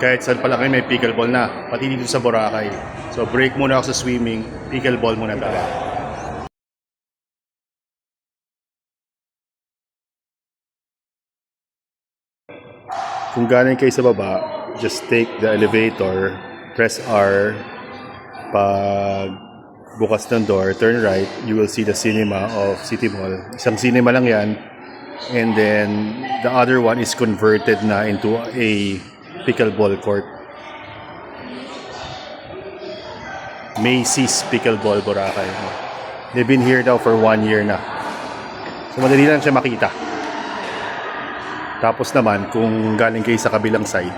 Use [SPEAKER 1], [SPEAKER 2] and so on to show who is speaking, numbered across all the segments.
[SPEAKER 1] Kahit saan pala kayo may pickleball na, pati dito sa Boracay. So break muna ako sa swimming, pickleball muna tayo. Kung galing kayo sa baba, just take the elevator, press R. Pag bukas ng door, turn right, you will see the cinema of City Mall. Isang cinema lang yan. And then, the other one is converted na into a pickleball court. Macy's Pickleball Boracay. They've been here daw for 1 year na. So, madali lang siya makita. Tapos naman, kung galing kayo sa kabilang side,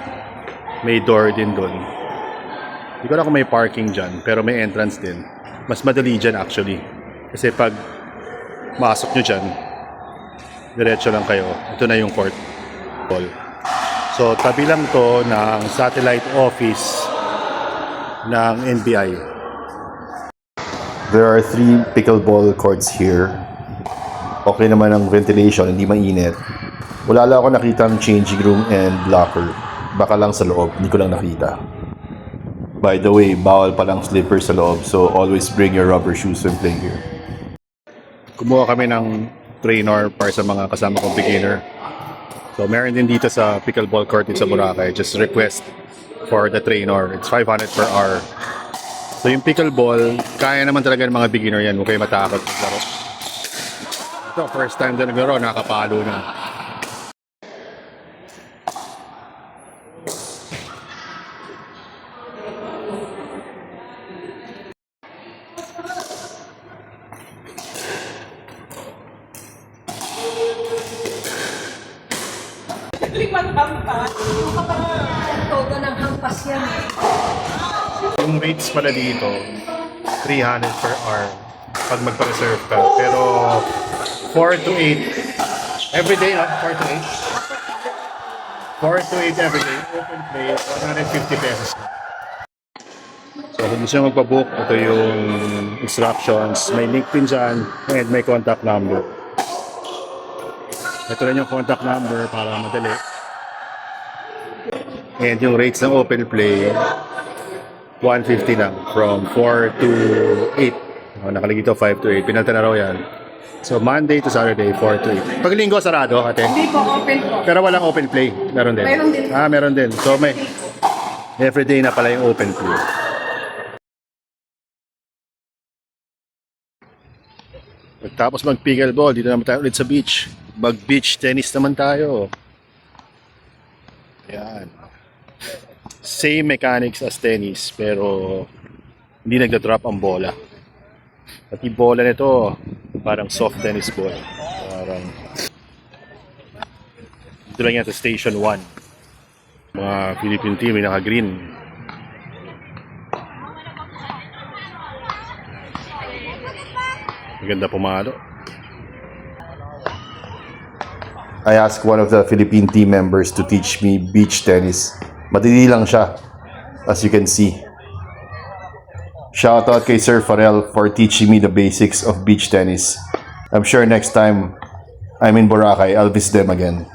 [SPEAKER 1] may door din doon. Hindi ko alam kung may parking dyan, pero may entrance din. Mas madali dyan actually. Kasi pag masok nyo dyan, diretso lang kayo. Ito na yung court. So, tabi lang to ng satellite office ng NBI. There are 3 pickleball courts here. Okay naman ang ventilation, hindi mainit. Wala lang ako nakita ng changing room and locker. Baka lang sa loob, hindi ko lang nakita. By the way, bawal palang slippers sa loob, so always bring your rubber shoes when playing here. Kumuha kami ng trainer para sa mga kasama kong beginner. So meron din dito sa pickleball court dito sa Boracay. Just request for the trainer. It's 500 per hour. So yung pickleball, kaya naman talaga ng mga beginner yan. Huwag kayo matakot maglaro. Ito, first time na naglaro, nakapalo na.
[SPEAKER 2] Limang hampas. Todo ng hampas yan.
[SPEAKER 1] Yung rates pala dito, 300 per hour pag magpa-reserve ka. Pero 4 to 8 everyday, no? 4 to 8? 4 to 8 everyday. Open play, 150 pesos. So kung gusto nyo magpa-book, ito yung instructions. May link din dyan and may contact number. Ito lang yung contact number para madali. And yung rates ng open play, 150 lang from 4 to 8. Nakalagay ito 5 to 8. Pinalta na raw yan. So Monday to Saturday, 4 to 8. Pag linggo, sarado, ate?
[SPEAKER 2] Hindi po, open po.
[SPEAKER 1] Pero walang open play? Meron din?
[SPEAKER 2] Meron din.
[SPEAKER 1] Ah, meron din. So may everyday na pala yung open play. Tapos mag-pickleball, dito naman tayo ulit sa beach. Mag-beach tennis naman tayo. Yan. Same mechanics as tennis, pero hindi nagda-drop ang bola. At yung bola nito, parang soft tennis ball. Parang dito lang yan sa Station 1. Mga Philippine team, may naka-green. Maganda pumalo. I asked one of the Philippine team members to teach me beach tennis. Madali lang siya, as you can see. Shout out kay Sir Farrell for teaching me the basics of beach tennis. I'm sure next time I'm in Boracay, I'll visit them again.